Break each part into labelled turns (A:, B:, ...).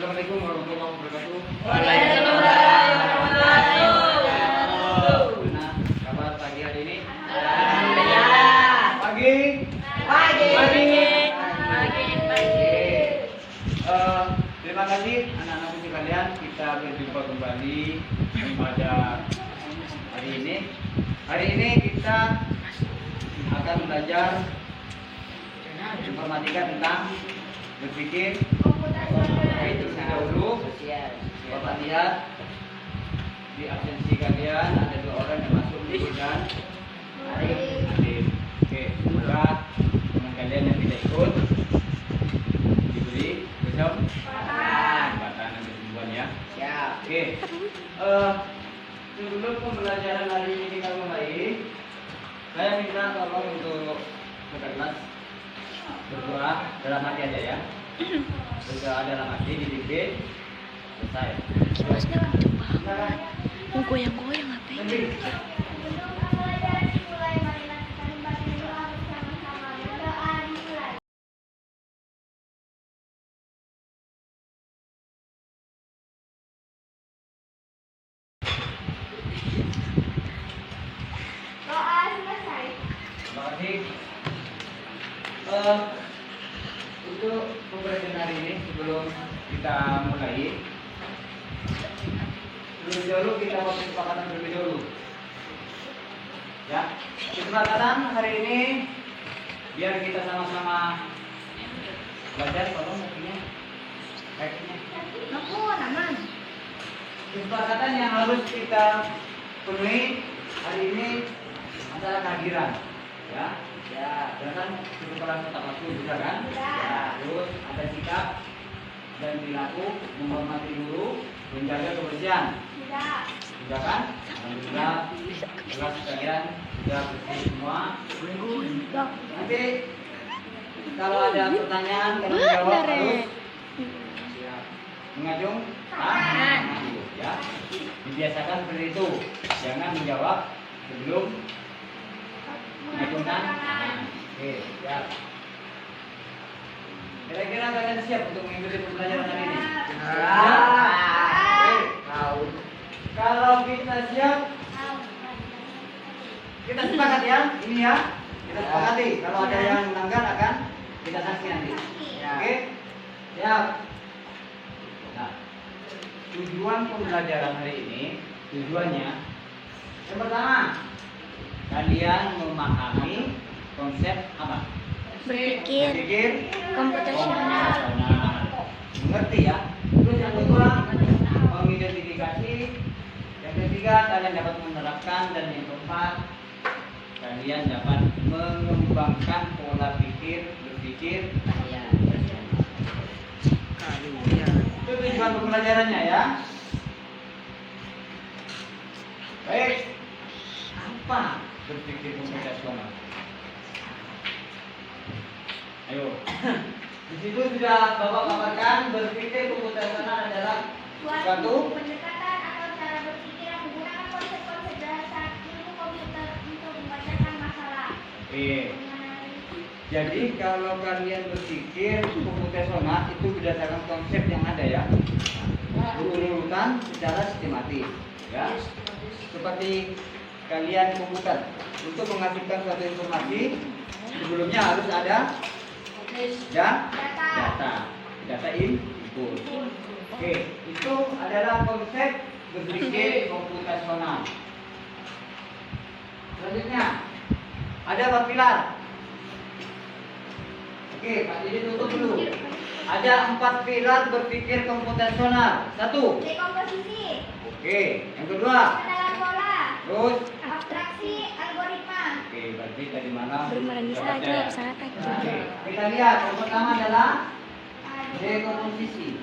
A: Assalamualaikum warahmatullahi wabarakatuh.
B: Waalaikumsalam warahmatullahi wabarakatuh.
A: Gimana kabar pagi hari ini?
B: Alhamdulillah.
A: Pagi.
B: Pagi.
A: Terima kasih anak-anak sekalian, kita berjumpa kembali pada hari ini. Hari ini kita akan belajar informatika tentang berpikir. Itu dahulu Bapak lihat di absensi kalian ada 2 orang yang masuk dan Adit. Oke, semoga teman kalian yang tidak ikut diberi kesempatan dan kesembuhan ya. Oke. Sebelum pembelajaran hari ini kita mulai, saya minta tolong untuk ke kelas berdoa dalam hati aja ya. Berdoa dalam hati di bibir selesai.
C: Kipasnya kenceng banget. Mau goyang-goyang ngapain?
A: Terima kasih. Untuk pembelajaran hari ini sebelum kita mulai, terlebih dahulu kita buat kesepakatan terlebih dahulu. Ya, kesepakatan hari ini biar kita sama-sama belajar. Tolong bukunya, teksnya. Kesepakatan yang harus kita penuhi hari ini adalah kehadiran. Ya, jangan cukup kelas tetap waktu juga kan? Ya, terus ada sikap dan perilaku menghormati guru, menjaga kebersihan. Sudah kan? Alhamdulillah, kelas sekalian sudah bersih semua. Nanti kalau ada pertanyaan, kalau menjawab harus mengajung tangan, ya. Dibiasakan seperti itu. Jangan menjawab sebelum mengajungkan tangan. Oke, siap. Kira-kira kalian siap untuk mengikuti pembelajaran hari ini? Siap. Kalau kita siap, kita sepakat ya. Ini ya, kita sepakati. Kalau ada yang melanggar akan kita sanksi nanti. Oke, siap. Nah, tujuan pembelajaran hari ini, tujuannya yang pertama, kalian memahami konsep apa?
C: Berpikir komputasional.
A: Mengerti ya? Terus yang kedua, mengidentifikasi. Yang ketiga, kalian dapat menerapkan. Dan yang keempat, kalian dapat mengembangkan pola pikir, berpikir. Itu tujuan pembelajarannya ya. Baik. Apa berpikir komputasional? Ayo. Di situ sudah Bapak paparkan, berpikir komputasional adalah suatu
D: pendekatan atau cara berpikir yang menggunakan konsep-konsep dasar ilmu komputer untuk memecahkan masalah.
A: Oke. Jadi kalau kalian berpikir komputasional itu berdasarkan konsep yang ada ya. Urutan secara sistematis ya. Seperti kalian komputer untuk menghasilkan suatu informasi sebelumnya harus ada data input. Oke, itu adalah konsep berpikir komputasional. Selanjutnya ada 4 pilar. Oke, Pak Didi tutup dulu. Ada 4 pilar berpikir komputasional. 1.
D: Dekomposisi.
A: Oke, yang kedua.
D: Pengenalan pola.
A: Terus.
D: Abstraksi algoritma.
A: Oke, berarti dari mana?
C: Bermain saja sangat
A: Oke,
C: kecil.
A: kita lihat yang pertama adalah dekomposisi.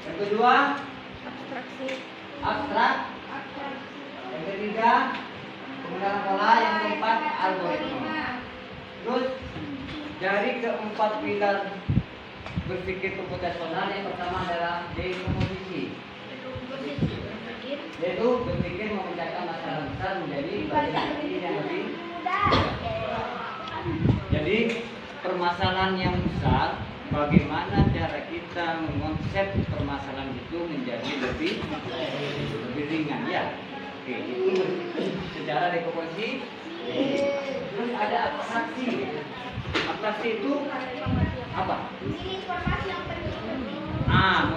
A: Yang kedua,
C: Abstraksi.
A: abstrak. Yang ketiga, pengenalan pola. Yang keempat, algoritma. Terus dari keempat pilar berpikir komputasional, yang pertama adalah dekomposisi, yaitu berpikir memecahkan masalah besar menjadi bagian kecil yang lebih mudah. Jadi permasalahan yang besar bagaimana cara kita mengonsep permasalahan itu menjadi lebih ringan ya. Oke, itu secara dekomposisi. Terus ada abstraksi. Abstraksi itu apa?
D: Ini informasi yang penting.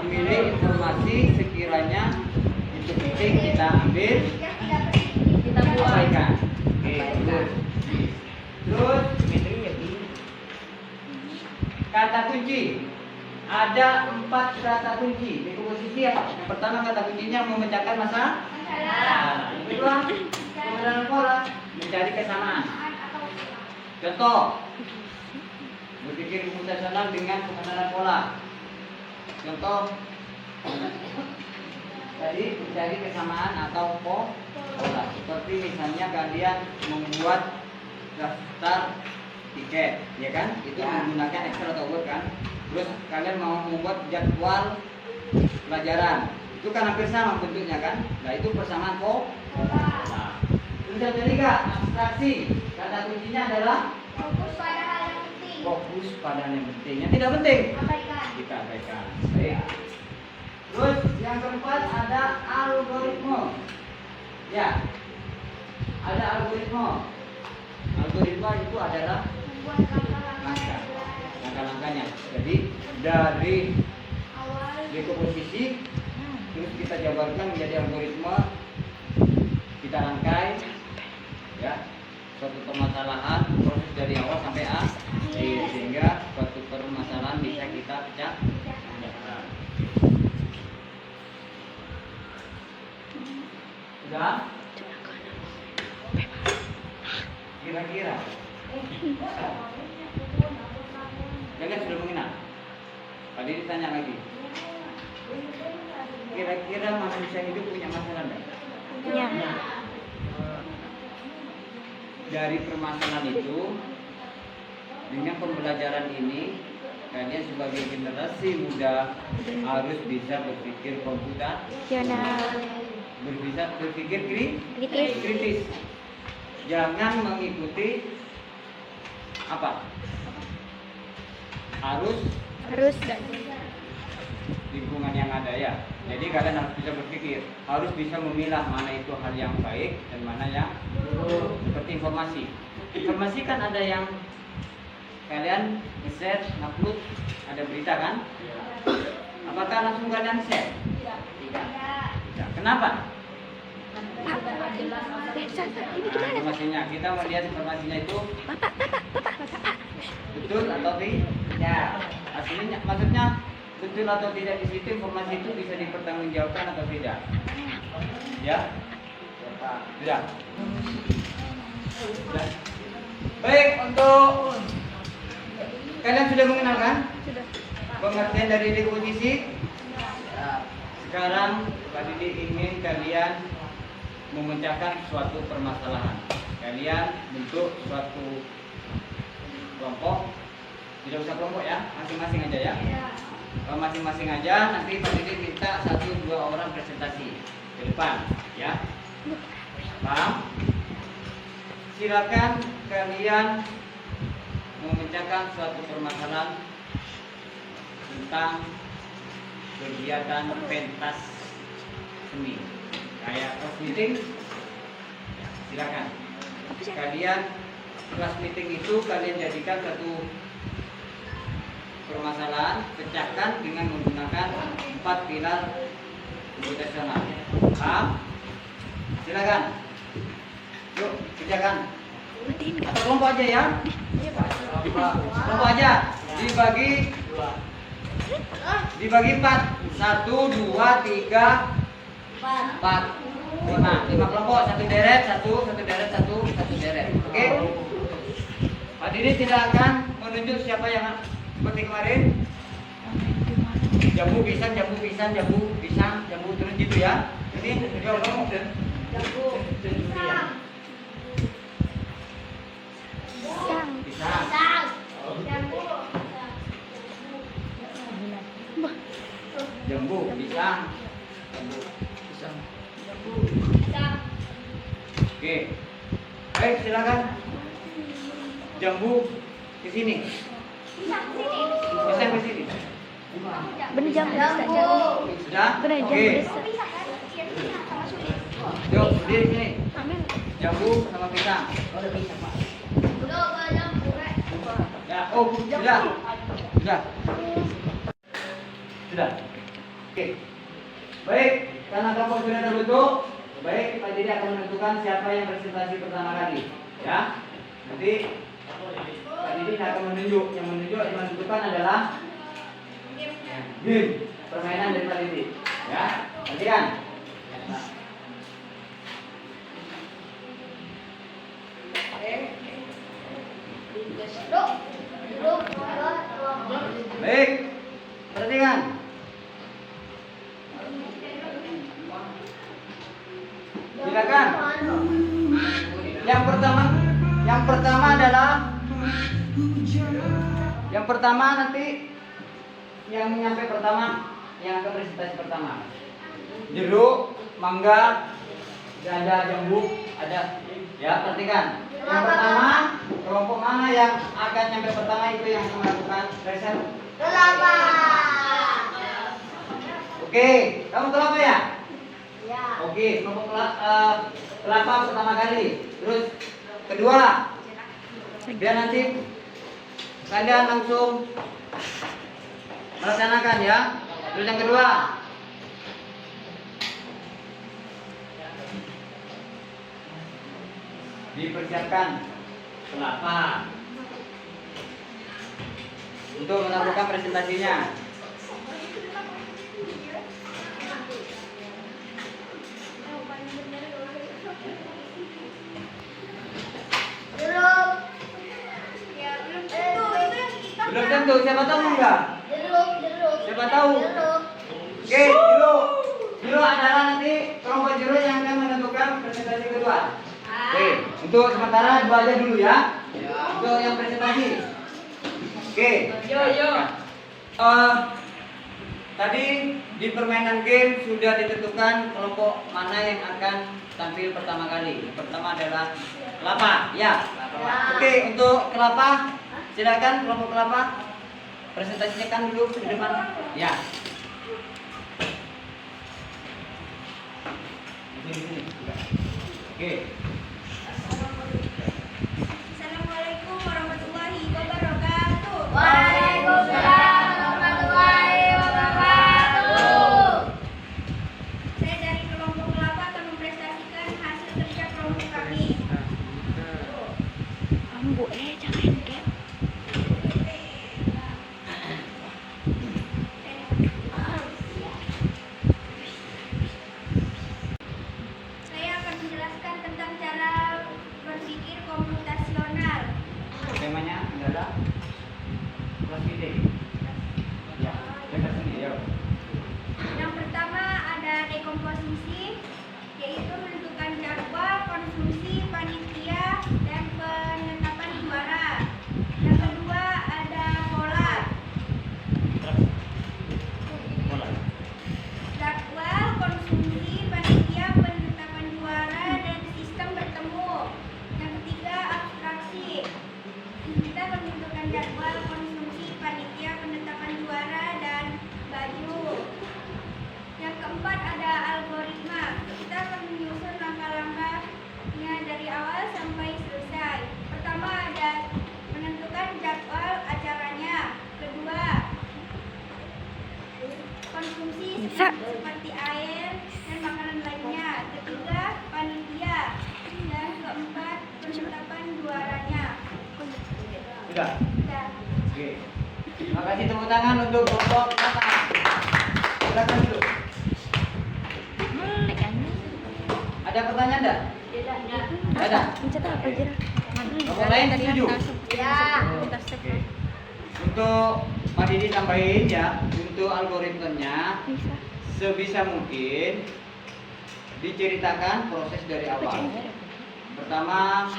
A: Memilih informasi sekiranya itu penting kita ambil,
D: Yang tidak penting.
B: Kita buang.
A: abaikan. Oke, terus. Terus kata kunci. Ada 4 kata kunci. Dekomposisi apa? Yang pertama kata kuncinya memecahkan masalah. Yang kedua, pengenalan pola, mencari kesamaan. Contoh, berpikir komputasional dengan pengenalan pola. Contoh, tadi mencari kesamaan atau pola. Seperti misalnya kalian membuat daftar tiket, ya kan? Itu menggunakan Excel atau Word kan? Terus kalian mau membuat jadwal pelajaran, itu kan hampir sama bentuknya kan? Nah itu persamaan pola. Terus yang ketiga, abstraksi. Kata kuncinya adalah
D: Fokus pada hal yang penting.
A: fokus pada yang penting. Yang tidak penting
D: Abaikan.
A: kita abaikan. Baik. Terus yang keempat ada algoritma. Ya, ada algoritma. Algoritma itu adalah
D: Membuat langkah-langkah yang jelas.
A: langkah-langkahnya. Jadi dari
D: Awal.
A: dekomposisi terus kita jabarkan menjadi algoritma, kita rangkai ya suatu permasalahan, proses dari awal sampai akhir sehingga suatu permasalahan bisa kita pecah. Sudah? Kira-kira jangan sudah mengenal. Tadi ditanya lagi. Kira-kira manusia hidup punya masalah enggak?
C: Punya.
A: Dari permasalahan itu, dengan pembelajaran ini, kalian sebagai generasi muda harus bisa berpikir
C: Rasional.
A: bisa berpikir
C: Kritis.
A: kritis. Jangan mengikuti apa? Harus lingkungan yang ada ya. Jadi kalian harus bisa berpikir, harus bisa memilah mana itu hal yang baik dan mana yang buruk. Seperti informasi. Informasi kan ada yang kalian share, upload, ada berita kan? Apakah langsung kalian share? Tidak. Kenapa? Informasinya, kita melihat informasinya itu betul atau tidak. Aslinya, maksudnya betul atau tidak di situ informasi itu bisa dipertanggungjawabkan atau tidak? Ya? Tidak. Sudah. Baik, untuk kalian sudah mengenal kan? Pengertian dari dekomposisi. Sekarang Pak Didi ingin kalian memecahkan suatu permasalahan. Kalian bentuk suatu kelompok. Tidak usah kelompok ya, masing-masing aja ya. Kalau masing-masing aja, nanti Pak Didi minta 1-2 orang presentasi ke depan, ya. Paham? Silakan kalian memecahkan suatu permasalahan tentang kegiatan pentas seni. Kayak kelas meeting, ya, silakan. Kalian kelas meeting itu kalian jadikan satu permasalahan, pecahkan dengan menggunakan 4 pilar komputasional. Paham? Silakan. Yuk, kerjakan. Atau kelompok aja ya. Kelompok aja. Dibagi 4. 1, 2, 3, 4, 5 kelompok, satu deret, satu deret. Oke? Pak Didi tidak akan menunjuk siapa yang seperti kemarin. Jambu pisang, terus gitu ya. Ini jawab kamu. Pisang. Jambu, pisang. Oke. Baik, silakan. Jambu ke sini. Pisang ke sini.
C: Bener jam
D: Jambu.
A: Sudah?
C: Bener jam
A: Oke.
C: desa.
D: Bisa kan? Iya, bisa sama sulit.
A: Yuk, berdiri sini.
C: Amin.
A: Jambu sama pisang.
D: Dulu ke jambu, Rek.
A: Ya, oh, sudah. Sudah. Sudah. Oke. Baik, karena kelompok sudah terbentuk, baik, Pak Didi akan menentukan siapa yang presentasi pertama kali. Ya. Nanti Pak Didi akan menunjuk. Yang menentukan adalah game permainan dari Pak Didi. Ya, perhatikan.
D: Duduk. Duduk.
A: Baik, perhatikan. Silakan. Yang pertama nanti yang nyampe pertama yang akan presentasi pertama. Jeruk, mangga, ada jambu, ada. Ya, perhatikan. Yang pertama, kelompok mana yang akan nyampe pertama itu yang akan melakukan present.
D: Kelapa.
A: Oke, kamu kelapa ya?
D: Ya.
A: Oke, kelompok kelapa pertama kali. Terus kedua, biar nanti kalian langsung melaksanakan ya. Terus yang kedua, dipersiapkan kelapa untuk melakukan presentasinya.
D: Jeruk. Ya, belum tentu. Itu yang kita.
A: Belum tentu, siapa tahu enggak?
D: Jeruk.
A: Siapa tahu?
D: Jeruk.
A: Oke, jeruk. Jeruk adalah nanti kelompok jeruk yang akan menentukan presentasi kedua. Oke, untuk sementara dua aja dulu ya. Untuk yang presentasi. Oke.
B: Yo.
A: Tadi di permainan game sudah ditentukan kelompok mana yang akan tampil pertama kali. Yang pertama adalah kelapa, ya. Oke, untuk kelapa, silakan kelompok kelapa presentasinya kan dulu di depan. Ya. Di sini. Oke.
D: Assalamualaikum warahmatullahi wabarakatuh.
B: Waalaikumsalam
D: warahmatullahi wabarakatuh. Saya dari kelompok kelapa akan mempresentasikan hasil kerja kelompok kami.
C: Ambu jangan game.
D: Saya akan menjelaskan tentang cara berpikir komputasional.
A: Temanya adalah kelas ide. Ya, dekat sini ya.
D: Yang pertama ada dekomposisi, yaitu menentukan jadwal konsumsi panitia dan penetapan juara. Yang kedua ada pola, jadwal konsumsi panitia, penetapan juara, dan sistem bertemu. Yang ketiga abstraksi, kita menentukan jadwal konsumsi panitia, penetapan juara, dan baju. Yang keempat ada algoritma, kita akan menyusun langkah-langkahnya dari awal sampai selesai. Pertama ada menentukan jadwal acaranya. Kedua, konsumsi seperti air dan makanan lainnya. Ketiga, panitia. Dan keempat, penetapan juaranya.
A: Sudah.
D: Sudah.
A: Oke. Terima kasih, tepuk tangan untuk kelompok kelapa. Silakan dulu.
C: Melek anjing.
A: Ada pertanyaan enggak? Ada.
C: Mencet apa aja?
A: Kelompok lain setuju?
D: Ya.
A: Oke. Untuk Pak Didi tambahin ya, untuk algoritmanya
C: Bisa.
A: sebisa mungkin diceritakan proses dari awal. Pertama,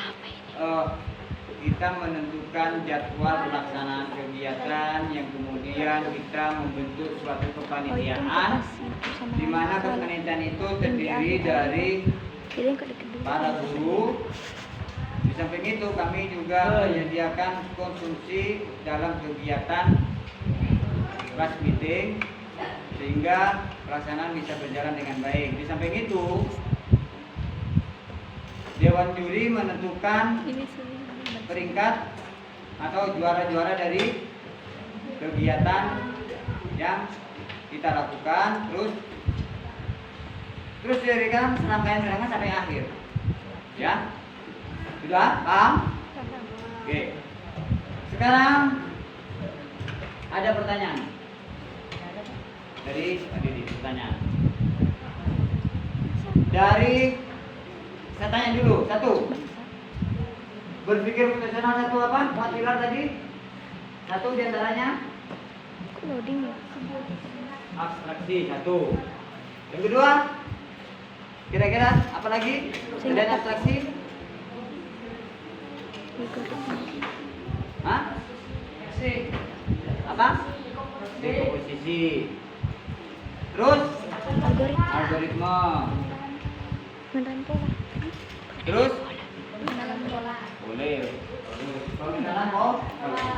A: kita menentukan jadwal pelaksanaan kegiatan, yang kemudian kita membentuk suatu kepanitiaan, di mana kepanitiaan itu terdiri dari
C: Jadi yang kedua.
A: para guru. Di samping itu kami juga menyediakan konsumsi dalam kegiatan class meeting sehingga pelaksanaan bisa berjalan dengan baik. Di samping itu, Dewan Juri menentukan
C: Ini sulit.
A: peringkat atau juara-juara dari kegiatan yang kita lakukan, terus diberikan serangkaian sampai akhir. Ya, sudah paham? Oke. Sekarang ada pertanyaan dari Pak Didi. Pertanyaan dari, saya tanya dulu satu. Berpikir profesional satu apa? 4 pilar tadi. Satu diantaranya
C: Loading ya.
A: abstraksi satu. Yang kedua, kira-kira apa lagi? Selain abstraksi? Hah? Apa? Dekomposisi. Terus algoritma.
C: Meneran pola.
A: Terus
D: Dalam bola.
A: boleh. Pengenalan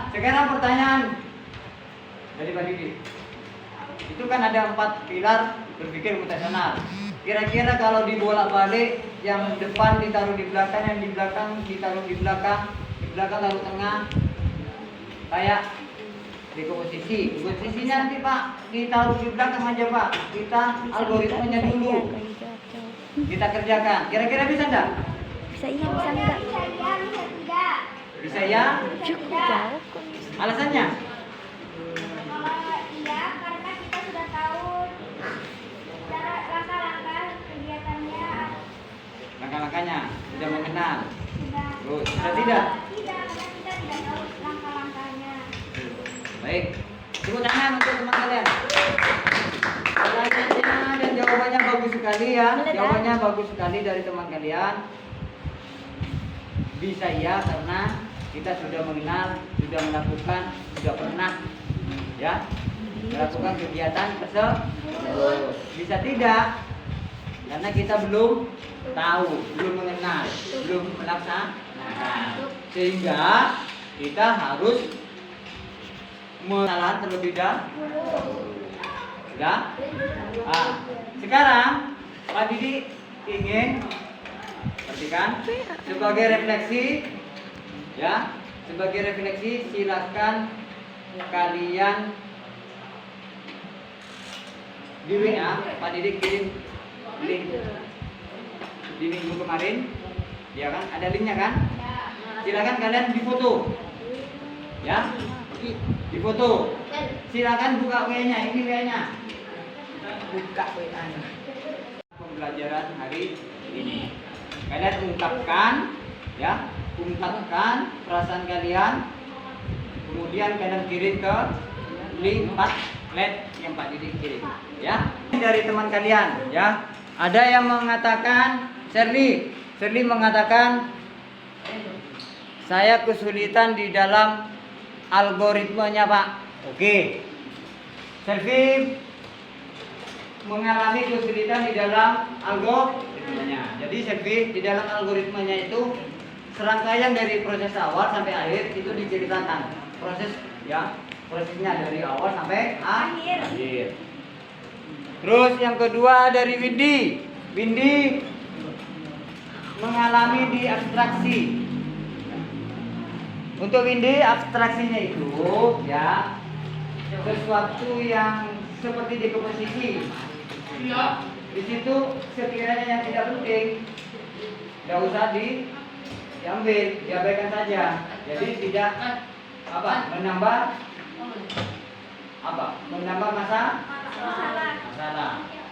A: Sekarang pertanyaan dari Pak Didi. Itu kan ada 4 pilar berpikir mutasional. Kira-kira kalau dibolak-balik, yang depan ditaruh di belakang, yang di belakang ditaruh di belakang taruh tengah, kayak dekomposisi. Dekomposisinya nanti Pak ditaruh di belakang aja Pak. Kita algoritmanya dulu kita kerjakan. Kira-kira bisa enggak?
C: Bisa iya, bisa enggak?
D: Bisa iya, bisa tidak.
A: Bisa ya?
C: Cukup jauh kok.
A: Alasannya?
D: Kalau iya, karena kita sudah tahu cara langkah-langkah kegiatannya.
A: Langkah-langkahnya sudah mengenal.
D: Sudah.
A: Terus sudah tidak?
D: Tidak, karena kita tidak tahu langkah-langkahnya.
A: Baik. Tepuk tangan untuk teman kalian. Pertanyaannya dan jawabannya bagus sekali ya. Jawabannya bagus sekali dari teman kalian. Bisa ya karena kita sudah mengenal, sudah melakukan, sudah pernah ya melakukan kegiatan tersebut. Bisa tidak karena kita belum tahu, belum mengenal, belum melaksanakan, sehingga kita harus mengenal terlebih dahulu. Sudah? Sekarang Pak Didi ingin perhatikan sebagai refleksi ya, sebagai refleksi silakan kalian di WA Pak Didi kirim link di minggu kemarin ya kan, ada linknya kan, silakan kalian difoto ya, difoto, silakan buka WA-nya, ini WA-nya, buka WA-nya. Pembelajaran hari ini kalian ungkapkan ya, ungkapkan perasaan kalian, kemudian kalian kirim ke link Padlet yang Pak Didi kirim ya. Dari teman kalian ya, ada yang mengatakan Sherly mengatakan saya kesulitan di dalam algoritmanya Pak. Oke, Sherly mengalami kesulitan di dalam algoritmanya. Jadi di dalam algoritmanya itu serangkaian dari proses awal sampai akhir itu diceritakan. Prosesnya dari awal sampai akhir. Terus yang kedua dari Windy mengalami di abstraksi. Untuk Windy abstraksinya itu ya sesuatu yang seperti dekomposisi. Di situ sekiranya yang tidak penting tidak usah diambil, diabaikan saja. Jadi tidak menambah masalah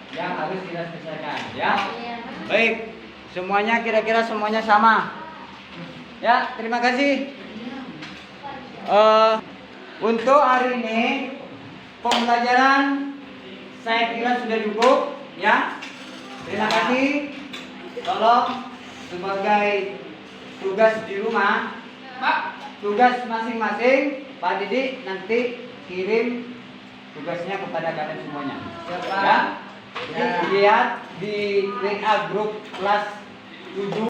A: yang harus kita selesaikan ya. Baik, semuanya kira-kira semuanya sama ya. Terima kasih. Untuk hari ini pembelajaran saya kira sudah cukup ya. Terima kasih. Tolong sebagai tugas di rumah, tugas masing-masing Pak Didi nanti kirim tugasnya kepada kalian semuanya. Ya. Jadi lihat di WA grup kelas 7